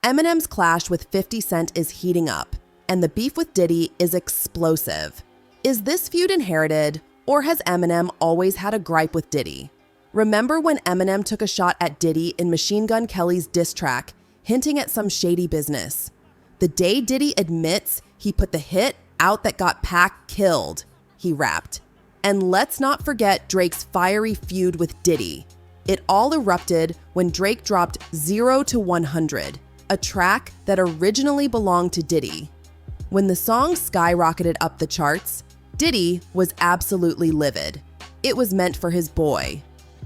Eminem's clash with 50 Cent is heating up, and the beef with Diddy is explosive. Is this feud inherited, or has Eminem always had a gripe with Diddy? Remember when Eminem took a shot at Diddy in Machine Gun Kelly's diss track, hinting at some shady business? The day Diddy admits he put the hit out that got Pac killed, he rapped. And let's not forget Drake's fiery feud with Diddy. It all erupted when Drake dropped 0 to 100, a track that originally belonged to Diddy. When the song skyrocketed up the charts, Diddy was absolutely livid. It was meant for his boy.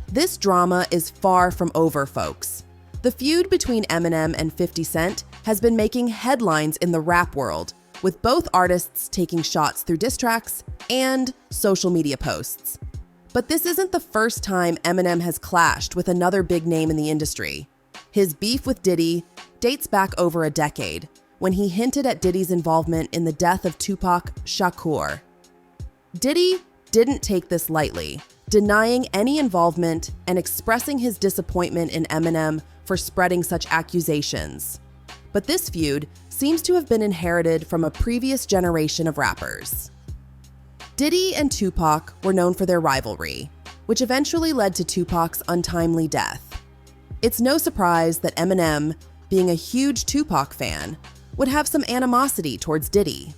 This drama is far from over, folks. The feud between Eminem and 50 Cent has been making headlines in the rap world, with both artists taking shots through diss tracks and social media posts. But this isn't the first time Eminem has clashed with another big name in the industry. His beef with Diddy dates back over a decade, when he hinted at Diddy's involvement in the death of Tupac Shakur. Diddy didn't take this lightly, denying any involvement and expressing his disappointment in Eminem for spreading such accusations. But this feud seems to have been inherited from a previous generation of rappers. Diddy and Tupac were known for their rivalry, which eventually led to Tupac's untimely death. It's no surprise that Eminem, being a huge Tupac fan, would have some animosity towards Diddy.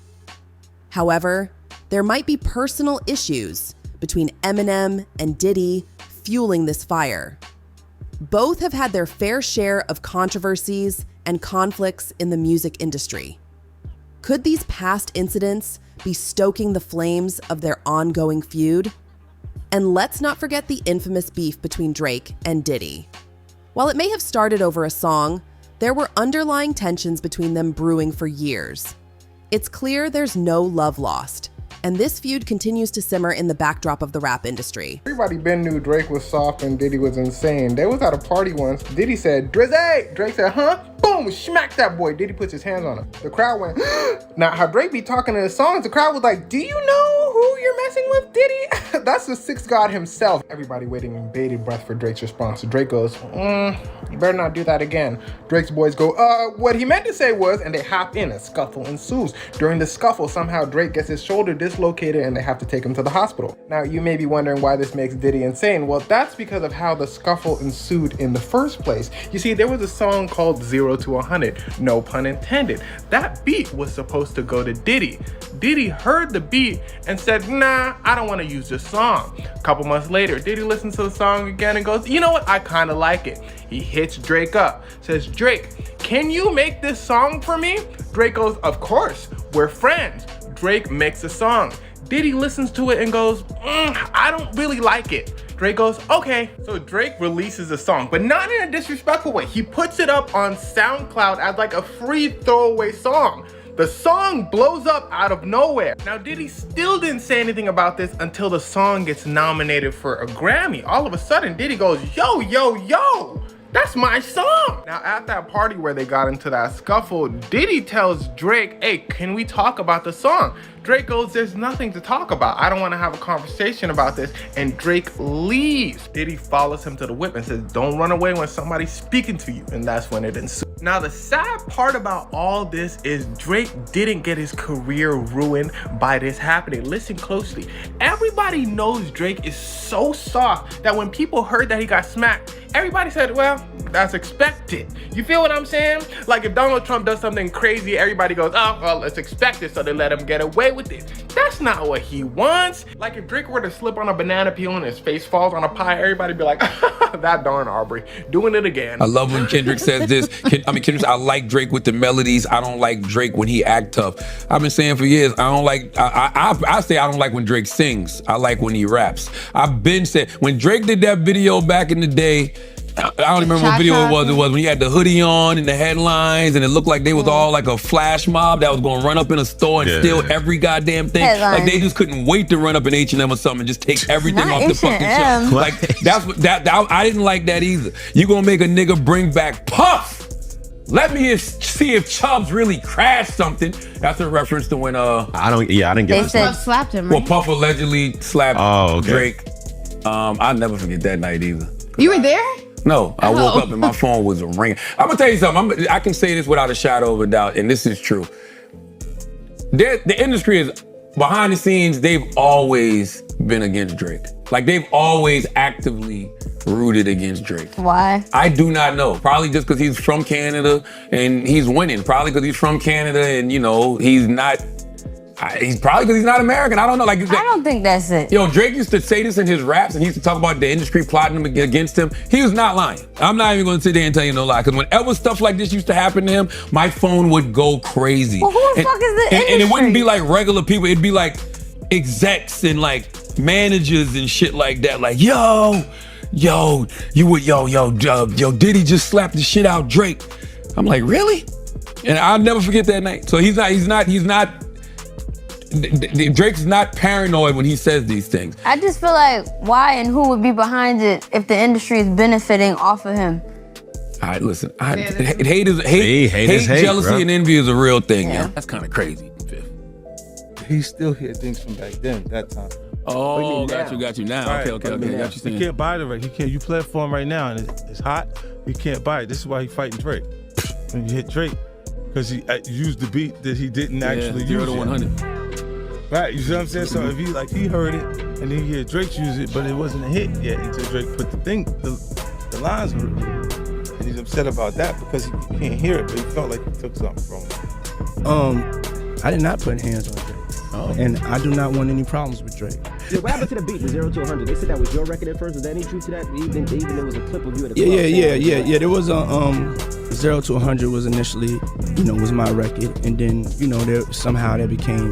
However, there might be personal issues between Eminem and Diddy fueling this fire. Both have had their fair share of controversies and conflicts in the music industry. Could these past incidents be stoking the flames of their ongoing feud? And let's not forget the infamous beef between Drake and Diddy. While it may have started over a song, there were underlying tensions between them brewing for years. It's clear there's no love lost, and this feud continues to simmer in the backdrop of the rap industry. Everybody been knew Drake was soft and Diddy was insane. They was at a party once. Diddy said, "Drizzy!" Drake said, "Huh?" Boom! Smack that boy. Diddy puts his hands on him. The crowd went, Now, how Drake be talking in his songs, the crowd was like, "Do you know who you're messing with, Diddy?" That's the sixth god himself. Everybody waiting in bated breath for Drake's response. Drake goes, "You better not do that again." Drake's boys go, what he meant to say was, and they hop in. A scuffle ensues. During the scuffle, somehow Drake gets his shoulder dislocated and they have to take him to the hospital. Now, you may be wondering why this makes Diddy insane. Well, that's because of how the scuffle ensued in the first place. You see, there was a song called 0 to 100, no pun intended. That beat was supposed to go to Diddy. Diddy heard the beat and said, "Nah, I don't want to use this song." A couple months later, Diddy listens to the song again and goes, "You know what? I kind of like it." He hits Drake up, says, "Drake, can you make this song for me?" Drake goes, "Of course, we're friends." Drake makes a song. Diddy listens to it and goes, "I don't really like it." Drake goes, "Okay." So Drake releases a song, but not in a disrespectful way. He puts it up on SoundCloud as like a free throwaway song. The song blows up out of nowhere. Now, Diddy still didn't say anything about this until the song gets nominated for a Grammy. All of a sudden, Diddy goes, "Yo, yo, yo, that's my song." Now, at that party where they got into that scuffle, Diddy tells Drake, "Hey, can we talk about the song?" Drake goes, "There's nothing to talk about. I don't want to have a conversation about this." And Drake leaves. Diddy follows him to the whip and says, "Don't run away when somebody's speaking to you." And that's when it ensues. Now, the sad part about all this is Drake didn't get his career ruined by this happening. Listen closely. Everybody knows Drake is so soft that when people heard that he got smacked, everybody said, "Well, that's expected." You feel what I'm saying? Like if Donald Trump does something crazy, everybody goes, "Oh, well, let's expect it," so they let him get away with it. That's not what he wants. Like if Drake were to slip on a banana peel and his face falls on a pie, everybody be like, "That darn Aubrey, doing it again." I love when Kendrick says this. Kendrick, I like Drake with the melodies. I don't like Drake when he act tough. I've been saying for years, I don't like, I say I don't like when Drake sings. I like when he raps. I've been saying, when Drake did that video back in the day, I don't remember what video it was. It was when he had the hoodie on and the headlines, and it looked like they was all like a flash mob that was gonna run up in a store and steal every goddamn thing. Like they just couldn't wait to run up in H&M or something and just take everything off the fucking shelf. Like that's what I didn't like that either. You gonna make a nigga bring back Puff? Let me see if Chubbs really crashed something. That's a reference to when I didn't get They it. said slapped him, right? Well, Puff allegedly slapped Drake. I'll never forget that night either. You were there? No, I woke up and my phone was ringing. I'm gonna tell you something. I can say this without a shadow of a doubt, and this is true. The industry is, behind the scenes, they've always been against Drake. Like, they've always actively rooted against Drake. Why? I do not know. Probably just because he's from Canada and he's winning. Probably because he's from Canada and, you know, he's probably because he's not American. I don't know. Like, I don't think that's it. Yo, Drake used to say this in his raps, and he used to talk about the industry plotting against him. He was not lying. I'm not even going to sit there and tell you no lie, because whenever stuff like this used to happen to him, my phone would go crazy. Well, who the fuck is the industry? And it wouldn't be like regular people. It'd be like execs and like managers and shit like that. Like, yo, Diddy just slapped the shit out Drake. I'm like, really? And I'll never forget that night. So he's not. Drake's not paranoid when he says these things. I just feel like why and who would be behind it if the industry is benefiting off of him? All right, listen. Hate, jealousy, bro. and envy is a real thing, yeah. That's kind of crazy. He still hear things from back then, that time. Oh, got you now. Right. Okay. Got you. He can't buy the record. You play it for him right now, and it's hot. He can't buy it. This is why he's fighting Drake. When you hit Drake, because he used the beat that he didn't actually use. 0 to 100. Right, you see what I'm saying? So if he heard it, and then he heard Drake use it, but it wasn't a hit yet until Drake put the lines were, and he's upset about that because he can't hear it, but he felt like he took something from him. I did not put hands on Drake. Oh. And I do not want any problems with Drake. Yeah, what happened to the beat, the 0 to 100? They said that was your record at first. Was there any truth to that? Even there was a clip of you at the club. Yeah. There was a 0 to 100 was initially, was my record, and then somehow that became,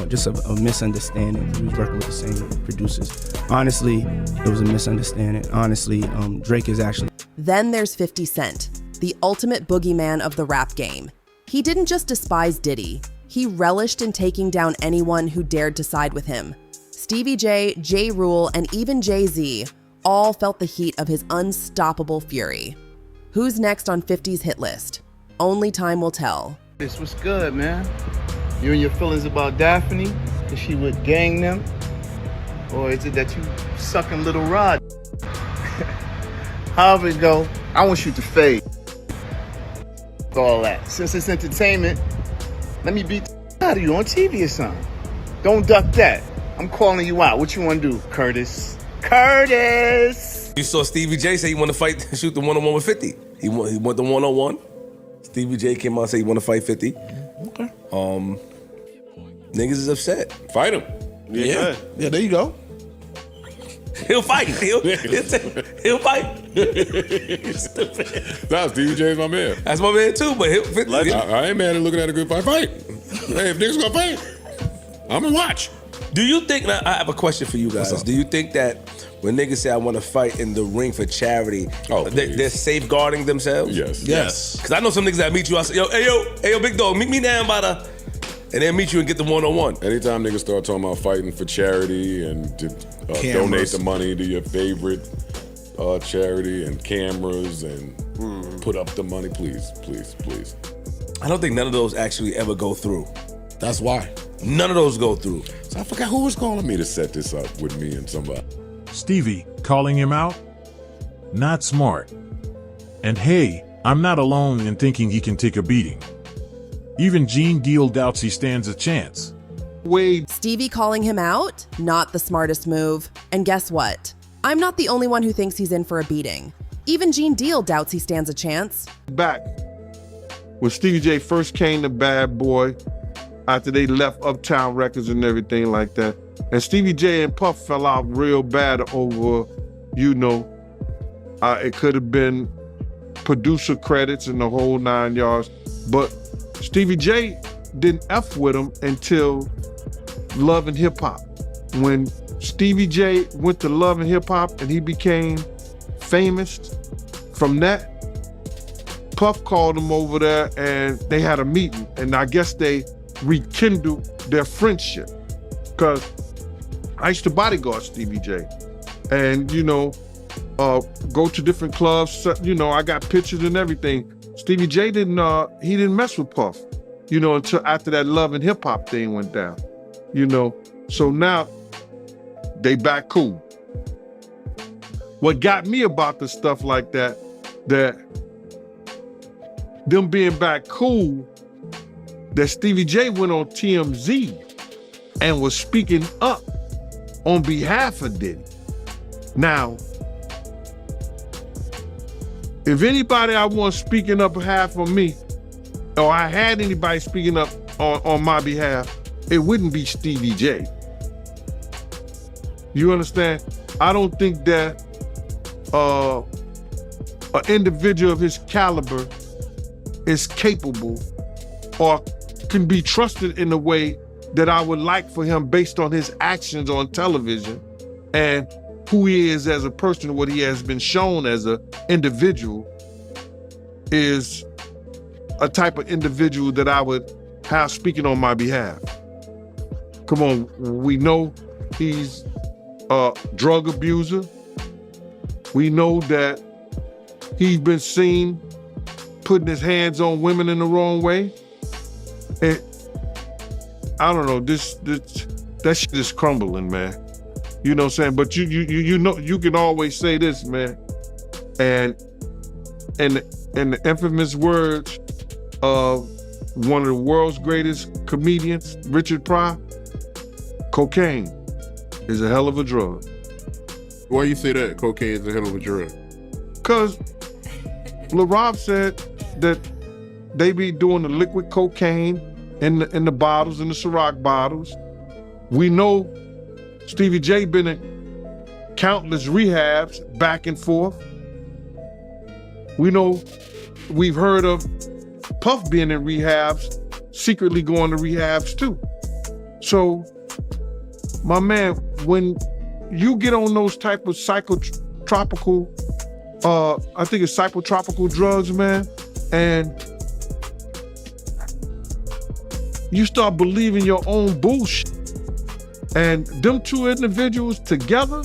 just a misunderstanding. We was working with the same producers. Honestly, it was a misunderstanding. Honestly, Drake is actually. Then there's 50 Cent, the ultimate boogeyman of the rap game. He didn't just despise Diddy. He relished in taking down anyone who dared to side with him. Stevie J, J. Rule, and even Jay-Z all felt the heat of his unstoppable fury. Who's next on 50's hit list? Only time will tell. This was good, man. You and your feelings about Daphne, that she would gang them? Or is it that you sucking Little Rod? However it go, I want you to fade. All that. Since it's entertainment, let me beat the out of you on TV or something. Don't duck that. I'm calling you out. What you want to do, Curtis? Curtis! You saw Stevie J say he want to fight, shoot the one-on-one with 50. He want the one-on-one. Stevie J came out and said he want to fight 50. Okay. Niggas is upset. Fight him. Yeah, there you go. He'll fight. He'll fight. Nah, Stevie J's my man. That's my man too, but I ain't mad at looking at a good fight. Hey, if niggas gonna fight, I'm gonna watch. Do you think, now, I have a question for you guys. Do you think that when niggas say I want to fight in the ring for charity, they're safeguarding themselves? Yes. Because I know some niggas that meet you, I say, hey yo, big dog, meet me down by the, and then meet you and get the one-on-one. Anytime niggas start talking about fighting for charity and to donate the money to your favorite charity and cameras and put up the money, please. I don't think none of those actually ever go through. That's why. None of those go through. So I forgot who was calling me to set this up with me and somebody. Stevie, calling him out? Not smart. And hey, I'm not alone in thinking he can take a beating. Even Gene Deal doubts he stands a chance. Stevie calling him out? Not the smartest move. And guess what? I'm not the only one who thinks he's in for a beating. Even Gene Deal doubts he stands a chance. Back when Stevie J first came to Bad Boy, after they left Uptown Records and everything like that, and Stevie J and Puff fell out real bad over, it could have been producer credits and the whole 9 yards, but Stevie J didn't F with him until Love and Hip Hop. When Stevie J went to Love and Hip Hop and he became famous, from that, Puff called him over there and they had a meeting, and I guess they rekindled their friendship. Because I used to bodyguard Stevie J and, go to different clubs, I got pictures and everything. Stevie J didn't mess with Puff, until after that Love and Hip Hop thing went down, So now they back cool. What got me about the stuff like that them being back cool, that Stevie J went on TMZ and was speaking up on behalf of Diddy. Now, if anybody I want speaking up behalf of me, or I had anybody speaking up on my behalf, it wouldn't be Stevie J. You understand? I don't think that an individual of his caliber is capable or can be trusted in a way that I would like for him based on his actions on television and who he is as a person, what he has been shown as an individual, is a type of individual that I would have speaking on my behalf. Come on, we know he's a drug abuser. We know that he's been seen putting his hands on women in the wrong way. And I don't know, that shit is crumbling, man. You know what I'm saying? But you know, you can always say this, man. And the infamous words of one of the world's greatest comedians, Richard Pryor, cocaine is a hell of a drug. Why you say that? Cocaine is a hell of a drug? Because LaRob said that they be doing the liquid cocaine in the bottles, in the Ciroc bottles. We know Stevie J been in countless rehabs back and forth. We know, we've heard of Puff being in rehabs, secretly going to rehabs too. So, my man, when you get on those type of psychotropical, I think it's psychotropical drugs, man, and you start believing your own bullshit, and them two individuals together,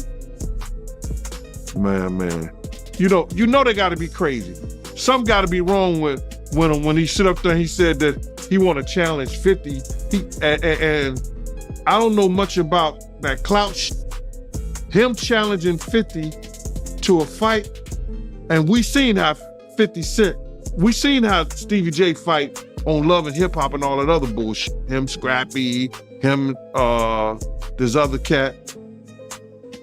man, you know they gotta be crazy. Something gotta be wrong with when he sit up there and he said that he wanna challenge 50, and I don't know much about that clout shit. Him challenging 50 to a fight, and we seen how 50 Cent, we seen how Stevie J fight on Love and Hip Hop and all that other bullshit. Him, Scrappy, him, this other cat.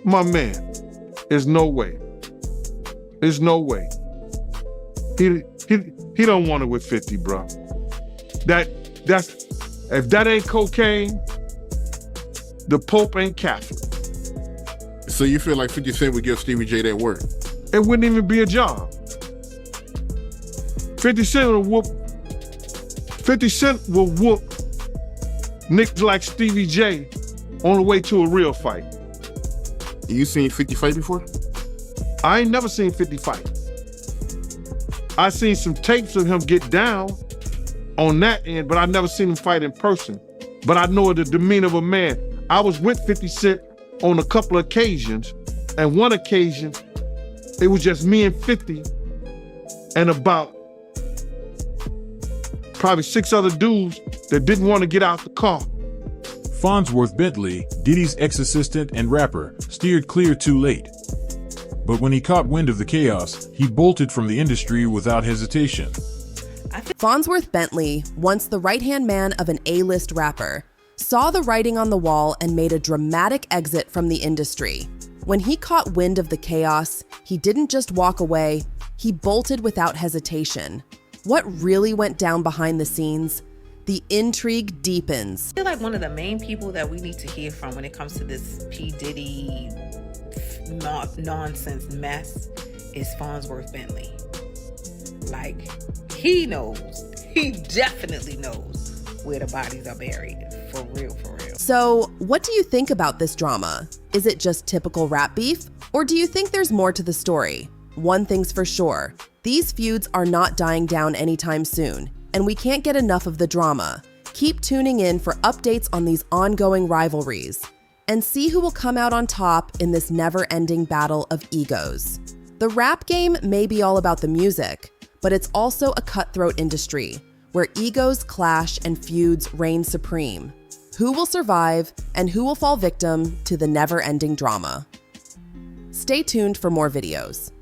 My man, there's no way. There's no way. He don't want it with 50, bro. That's if that ain't cocaine, the Pope ain't Catholic. So you feel like 50 Cent would give Stevie J that work? It wouldn't even be a job. 50 Cent will whoop niggas like Stevie J on the way to a real fight. You seen 50 fight before? I ain't never seen 50 fight. I seen some tapes of him get down on that end, but I never seen him fight in person. But I know the demeanor of a man. I was with 50 Cent on a couple of occasions, and one occasion, it was just me and 50 and about probably 6 other dudes that didn't want to get out the car. Farnsworth Bentley, Diddy's ex-assistant and rapper, steered clear too late. But when he caught wind of the chaos, he bolted from the industry without hesitation. Farnsworth Bentley, once the right-hand man of an A-list rapper, saw the writing on the wall and made a dramatic exit from the industry. When he caught wind of the chaos, he didn't just walk away, he bolted without hesitation. What really went down behind the scenes? The intrigue deepens. I feel like one of the main people that we need to hear from when it comes to this P. Diddy nonsense mess is Farnsworth Bentley. Like, he definitely knows where the bodies are buried. For real. So, what do you think about this drama? Is it just typical rap beef? Or do you think there's more to the story? One thing's for sure, these feuds are not dying down anytime soon, and we can't get enough of the drama. Keep tuning in for updates on these ongoing rivalries, and see who will come out on top in this never-ending battle of egos. The rap game may be all about the music, but it's also a cutthroat industry, where egos clash and feuds reign supreme. Who will survive, and who will fall victim to the never-ending drama? Stay tuned for more videos.